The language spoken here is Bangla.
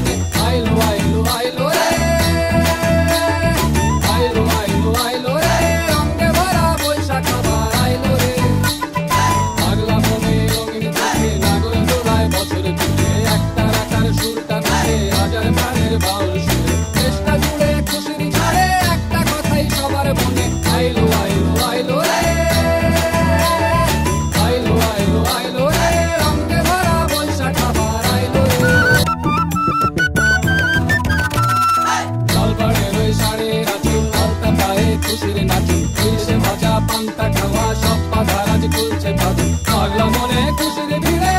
মনে আইলো আইলো আইলো রে, আইলো আইলো আইলো রে, রঙে ভরা বৈশাখ আবার আইলো রে। পাগলা মনে রঙিন চোখে লাগল দোলায় বছর ঘুরে, একটা রাখার সুরটা নাচে হাজার প্রাণের বাউল সুরে। দেশটা জুড়ে খুশির ঝড়ে একটা কথাই সবার মনে আইলো আইলো আইলো রে, আইলো আইলো আইলো রে, রঙে ভরা বৈশাখ আবার আইলো রে। লালবাড়ির ওই শাড়ির আঁচল, আলতা পায়ে খুশির নাচল, ইলিশে ভাজা পান্তা খাওয়া সব বাধা আজ খুলছে বাদল। পাগলা মনে খুশির ভিড়ে